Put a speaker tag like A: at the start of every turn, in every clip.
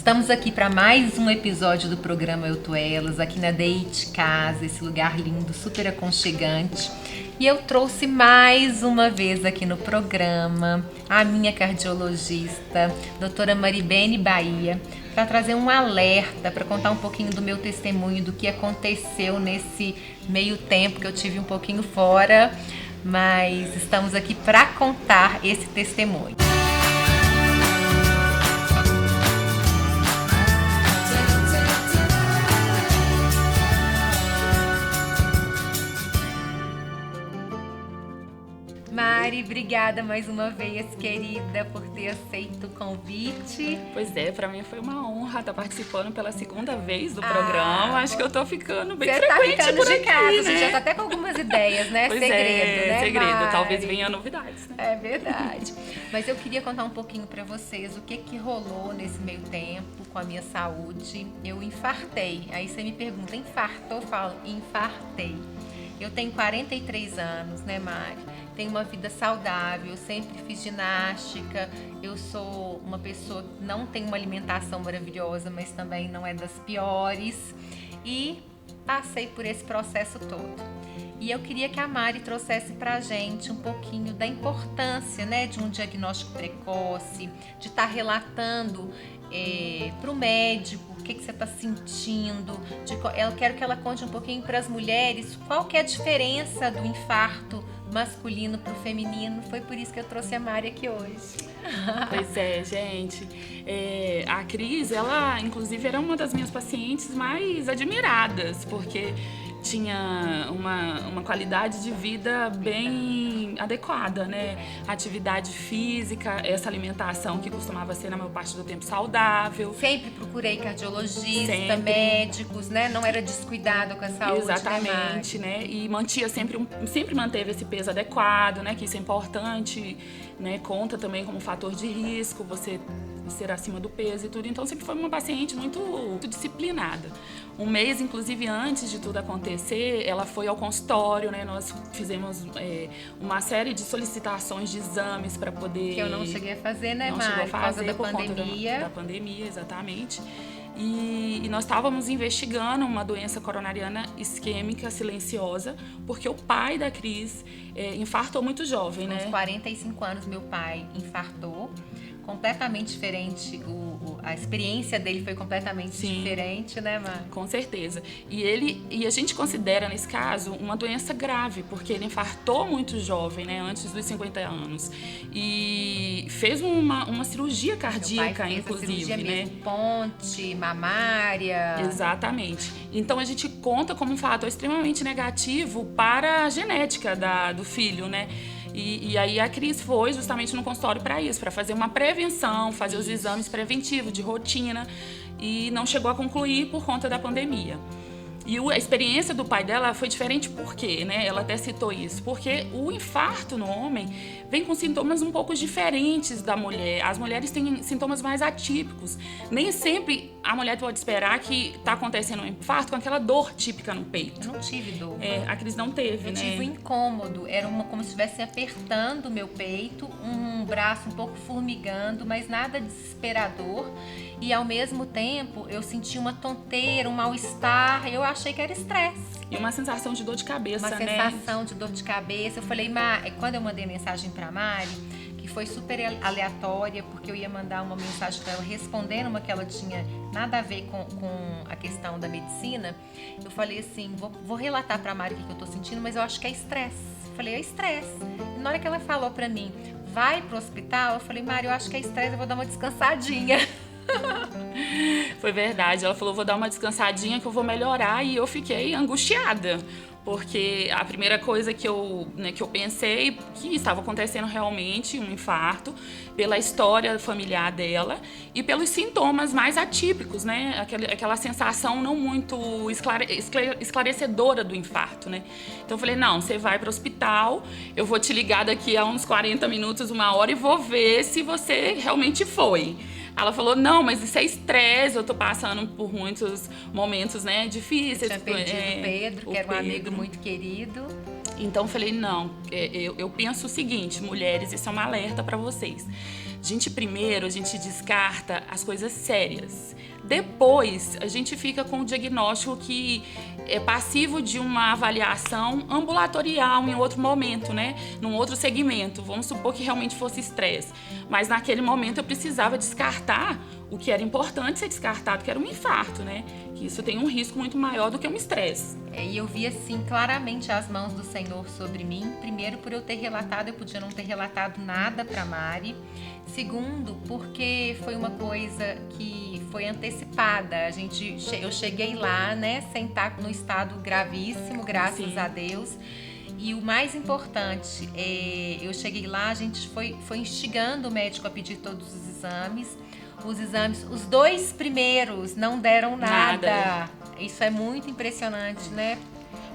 A: Estamos aqui para mais um episódio do programa Eu Tô Elas, aqui na Date Casa, esse lugar lindo, super aconchegante. E eu trouxe mais uma vez aqui no programa a minha cardiologista, doutora Maribene Bahia, para trazer um alerta, para contar um pouquinho do meu testemunho, do que aconteceu nesse meio tempo que eu tive um pouquinho fora, mas estamos aqui para contar esse testemunho. Mari, obrigada mais uma vez, querida, por ter aceito o convite.
B: Pois é, pra mim foi uma honra estar participando pela segunda vez do programa. Acho que eu tô ficando bem frequente
A: ficando
B: por
A: de
B: aqui,
A: casa,
B: né?
A: Você já tá até com algumas ideias, né?
B: Pois
A: segredo, né,
B: segredo.
A: Mari?
B: Talvez venha novidades, né?
A: É verdade. Mas eu queria contar um pouquinho pra vocês o que rolou nesse meio tempo com a minha saúde. Eu infartei. Aí você me pergunta, infartou? Eu falo, infartei. Eu tenho 43 anos, né, Mari? Tenho uma vida saudável, eu sempre fiz ginástica, eu sou uma pessoa que não tem uma alimentação maravilhosa, mas também não é das piores, e passei por esse processo todo. E eu queria que a Mari trouxesse pra gente um pouquinho da importância, né, de um diagnóstico precoce, de estar relatando para o médico o que você está sentindo. Eu quero que ela conte um pouquinho para as mulheres qual que é a diferença do infarto masculino para o feminino. Foi por isso que eu trouxe a Mari aqui hoje.
B: Pois é, gente. A Cris, ela inclusive era uma das minhas pacientes mais admiradas, porque tinha uma qualidade de vida bem adequada, né? Atividade física, essa alimentação que costumava ser na maior parte do tempo saudável.
A: Sempre procurei cardiologista, médicos, né? Não era descuidado com a saúde.
B: Exatamente, né? E mantinha sempre manteve esse peso adequado, né? Que isso é importante, né? Conta também como fator de risco, você ser acima do peso e tudo. Então sempre foi uma paciente muito disciplinada. Um mês, inclusive, antes de tudo acontecer, ela foi ao consultório, né? Nós fizemos uma série de solicitações de exames para poder...
A: Que eu não cheguei a fazer, né,
B: Mari?
A: Não chegou a
B: fazer
A: por conta
B: da pandemia, exatamente. E nós estávamos investigando uma doença coronariana isquêmica silenciosa, porque o pai da Cris infartou muito jovem, né?
A: Aos 45 anos, meu pai infartou. Completamente diferente, a experiência dele foi completamente diferente, né, Mar?
B: Com certeza. E a gente considera, nesse caso, uma doença grave, porque ele infartou muito jovem, né, antes dos 50 anos. E fez uma cirurgia cardíaca, inclusive,
A: cirurgia,
B: né?
A: Mesmo, ponte, mamária.
B: Exatamente. Então a gente conta como um fator extremamente negativo para a genética do filho, né? E aí a Cris foi justamente no consultório para isso, para fazer uma prevenção, fazer os exames preventivos de rotina, e não chegou a concluir por conta da pandemia. E a experiência do pai dela foi diferente por quê, né? Ela até citou isso. Porque o infarto no homem vem com sintomas um pouco diferentes da mulher. As mulheres têm sintomas mais atípicos. Nem sempre a mulher pode esperar que está acontecendo um infarto com aquela dor típica no peito.
A: Eu não tive dor.
B: A Cris não teve, né?
A: Eu tive um incômodo. Era como se estivesse apertando o meu peito, um braço um pouco formigando, mas nada desesperador. E ao mesmo tempo eu senti uma tonteira, um mal-estar. Eu achei que era estresse.
B: E uma sensação de dor de cabeça,
A: né? Uma sensação de dor de cabeça. Eu falei, quando eu mandei mensagem pra Mari, que foi super aleatória, porque eu ia mandar uma mensagem pra ela respondendo uma que ela tinha nada a ver com a questão da medicina, eu falei assim, vou relatar pra Mari o que eu tô sentindo, mas eu acho que é estresse. Eu falei, é estresse. E na hora que ela falou pra mim, vai pro hospital, eu falei, Mari, eu acho que é estresse, eu vou dar uma descansadinha.
B: Foi verdade, ela falou, vou dar uma descansadinha que eu vou melhorar, e eu fiquei angustiada, porque a primeira coisa que eu pensei que estava acontecendo realmente um infarto, pela história familiar dela e pelos sintomas mais atípicos, né? Aquela sensação não muito esclarecedora do infarto, né? Então eu falei, não, você vai para o hospital, eu vou te ligar daqui a uns 40 minutos, 1 hora, e vou ver se você realmente foi. Ela falou, não, mas isso é estresse, eu tô passando por muitos momentos, né, difíceis.
A: Eu tinha perdido o Pedro, que era um amigo muito querido.
B: Então eu falei, não, eu penso o seguinte, mulheres, isso é um alerta para vocês. a gente descarta as coisas sérias. Depois, a gente fica com o diagnóstico que é passivo de uma avaliação ambulatorial em outro momento, né? Num outro segmento. Vamos supor que realmente fosse estresse. Mas naquele momento eu precisava descartar o que era importante ser descartado, que era um infarto, né? Que isso tem um risco muito maior do que um estresse.
A: E eu vi, assim, claramente as mãos do Senhor sobre mim. Primeiro, por eu ter relatado, eu podia não ter relatado nada para Mari. Segundo, porque foi uma coisa que foi antecipada. Eu cheguei lá, né, sem estar no estado gravíssimo, graças
B: Sim.
A: a Deus. E o mais importante, eu cheguei lá, a gente foi instigando o médico a pedir todos os exames. Os 2 primeiros não deram nada. Isso é muito impressionante, né?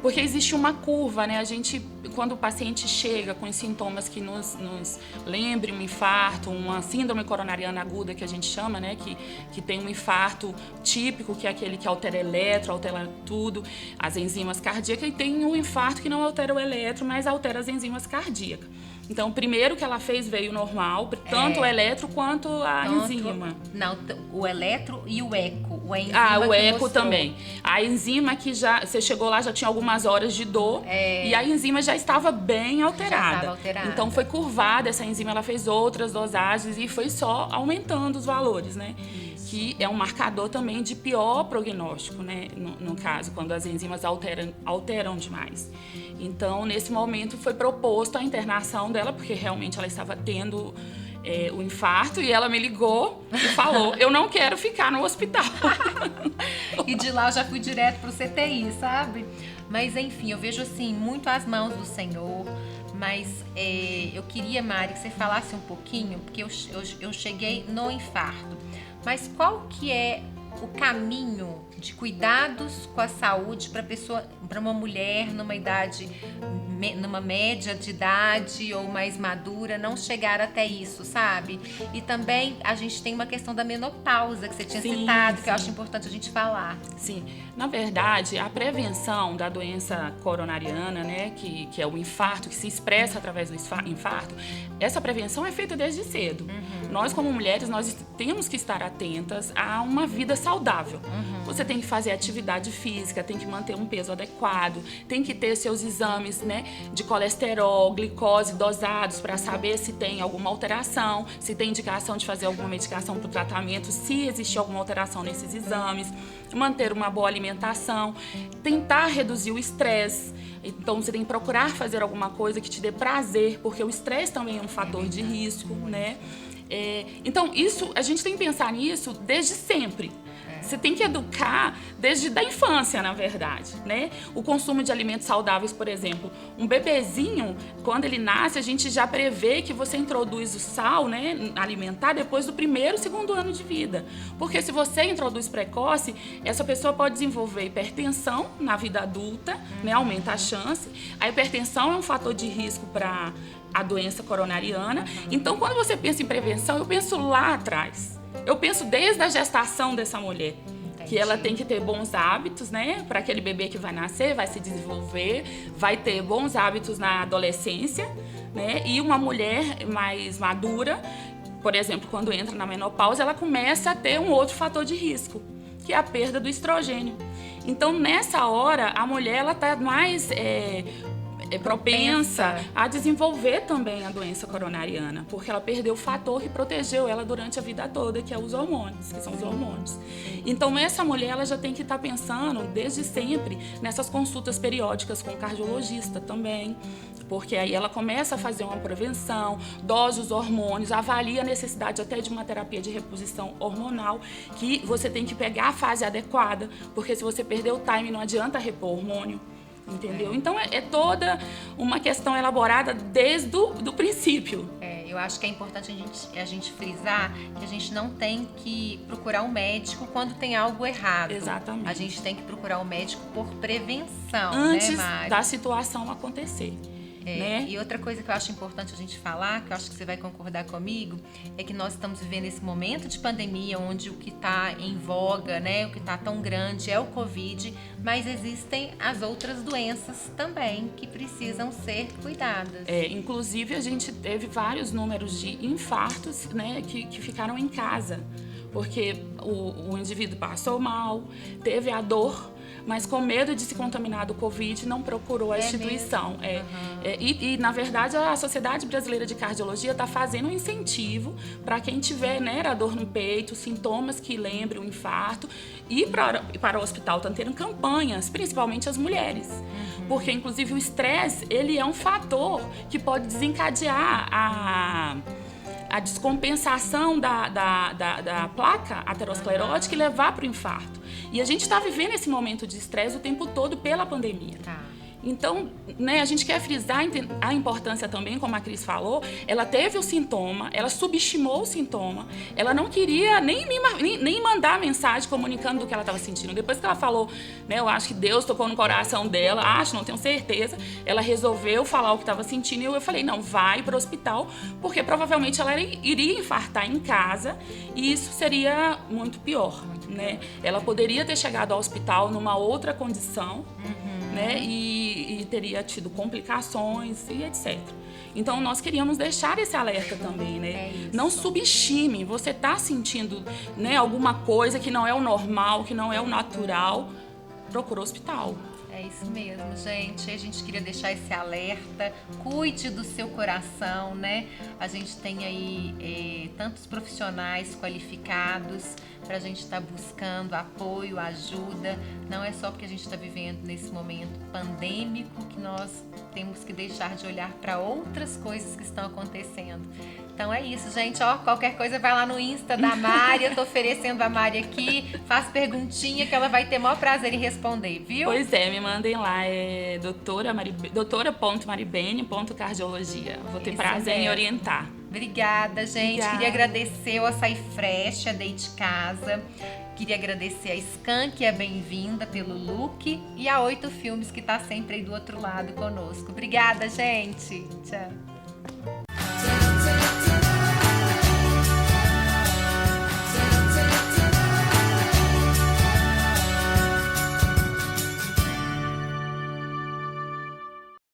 B: Porque existe uma curva, né? A gente, quando o paciente chega com os sintomas que nos lembre um infarto, uma síndrome coronariana aguda que a gente chama, né? Que tem um infarto típico, que é aquele que altera eletro, altera tudo, as enzimas cardíacas, e tem um infarto que não altera o eletro, mas altera as enzimas cardíacas. Então, o primeiro que ela fez veio normal, tanto o eletro quanto a enzima.
A: Não, o eletro e o eco.
B: O eco também. A enzima que você chegou lá, já tinha algumas horas de dor, e a enzima já estava bem alterada. Então, foi curvada essa enzima, ela fez outras dosagens e foi só aumentando os valores, né? Isso. Que é um marcador também de pior prognóstico, né? No caso, quando as enzimas alteram demais. Então, nesse momento, foi proposto a internação dela, porque realmente ela estava tendo o infarto, e ela me ligou e falou, eu não quero ficar no hospital.
A: E de lá eu já fui direto pro CTI, sabe? Mas, enfim, eu vejo, assim, muito as mãos do Senhor. Mas eu queria, Mari, que você falasse um pouquinho, porque eu cheguei no infarto. Mas qual que é o caminho de cuidados com a saúde para uma mulher numa média de idade ou mais madura, não chegar até isso, sabe? E também a gente tem uma questão da menopausa que você tinha citado, que eu acho importante a gente falar.
B: Sim, na verdade, a prevenção da doença coronariana, né, que é o infarto, que se expressa através do infarto, essa prevenção é feita desde cedo. Nós, como mulheres, nós temos que estar atentas a uma vida saudável. Você tem que fazer atividade física, tem que manter um peso adequado, tem que ter seus exames, né, de colesterol, glicose dosados para saber se tem alguma alteração, se tem indicação de fazer alguma medicação para o tratamento, se existe alguma alteração nesses exames, manter uma boa alimentação, tentar reduzir o estresse. Então, você tem que procurar fazer alguma coisa que te dê prazer, porque o estresse também é um fator de risco, né? Então, a gente tem que pensar nisso desde sempre. Você tem que educar desde a infância, na verdade, né? O consumo de alimentos saudáveis, por exemplo. Um bebezinho, quando ele nasce, a gente já prevê que você introduz o sal, né, alimentar depois do 1º, 2º ano de vida. Porque se você introduz precoce, essa pessoa pode desenvolver hipertensão na vida adulta, né? Aumenta a chance. A hipertensão é um fator de risco para a doença coronariana. Então, quando você pensa em prevenção, eu penso lá atrás. Eu penso desde a gestação dessa mulher. Entendi. Que ela tem que ter bons hábitos, né? Para aquele bebê que vai nascer, vai se desenvolver, vai ter bons hábitos na adolescência, né? E uma mulher mais madura, por exemplo, quando entra na menopausa, ela começa a ter um outro fator de risco, que é a perda do estrogênio. Então, nessa hora, a mulher ela está mais propensa a desenvolver também a doença coronariana, porque ela perdeu o fator que protegeu ela durante a vida toda, que é os hormônios, que são os hormônios. Então, essa mulher ela já tem que estar pensando, desde sempre, nessas consultas periódicas com o cardiologista também, porque aí ela começa a fazer uma prevenção, dose os hormônios, avalia a necessidade até de uma terapia de reposição hormonal, que você tem que pegar a fase adequada, porque se você perder o time, não adianta repor hormônio. Entendeu? Então, é toda uma questão elaborada desde o princípio.
A: Eu acho que é importante a gente frisar que a gente não tem que procurar um médico quando tem algo errado.
B: Exatamente.
A: A gente tem que procurar um médico por prevenção,
B: antes,
A: né, Mari?
B: da situação acontecer. né?
A: E outra coisa que eu acho importante a gente falar, que eu acho que você vai concordar comigo, é que nós estamos vivendo esse momento de pandemia onde o que está em voga, né, o que está tão grande é o Covid, mas existem as outras doenças também que precisam ser cuidadas.
B: Inclusive a gente teve vários números de infartos, né, que ficaram em casa, porque o indivíduo passou mal, teve a dor, mas com medo de se contaminar do Covid, não procurou a instituição. E, na verdade, a Sociedade Brasileira de Cardiologia está fazendo um incentivo para quem tiver, né, a dor no peito, sintomas que lembrem o infarto, ir para o hospital. Estão tendo campanhas, principalmente as mulheres. Porque, inclusive, o estresse, ele é um fator que pode desencadear a descompensação da placa aterosclerótica e levar para o infarto. E a gente está vivendo esse momento de estresse o tempo todo pela pandemia. Então, né, a gente quer frisar a importância também, como a Cris falou, ela teve o sintoma, ela subestimou o sintoma, ela não queria nem mandar mensagem comunicando do que ela estava sentindo. Depois que ela falou, né, eu acho que Deus tocou no coração dela, não tenho certeza, ela resolveu falar o que estava sentindo e eu falei, não, vai para o hospital, porque provavelmente ela iria infartar em casa e isso seria muito pior, né? Ela poderia ter chegado ao hospital numa outra condição, né, e teria tido complicações e etc. Então, nós queríamos deixar esse alerta também, né? Não subestime, você está sentindo, né, alguma coisa que não é o normal, que não é o natural, procura o hospital.
A: É isso mesmo, gente. A gente queria deixar esse alerta. Cuide do seu coração, né? A gente tem aí tantos profissionais qualificados para a gente estar buscando apoio, ajuda. Não é só porque a gente está vivendo nesse momento pandêmico que nós temos que deixar de olhar para outras coisas que estão acontecendo. Então é isso, gente. Qualquer coisa vai lá no Insta da Mari. Eu tô oferecendo a Mari aqui. Faz perguntinha que ela vai ter o maior prazer em responder, viu?
B: Pois é, me mandem lá. É doutora.maribene.cardiologia. Vou ter prazer em orientar.
A: Obrigada, gente. Queria agradecer ao Açaí Fresh, a Date Casa. Queria agradecer a Scan, que é bem-vinda pelo look. E a 8 Filmes, que tá sempre aí do outro lado conosco. Obrigada, gente. Tchau.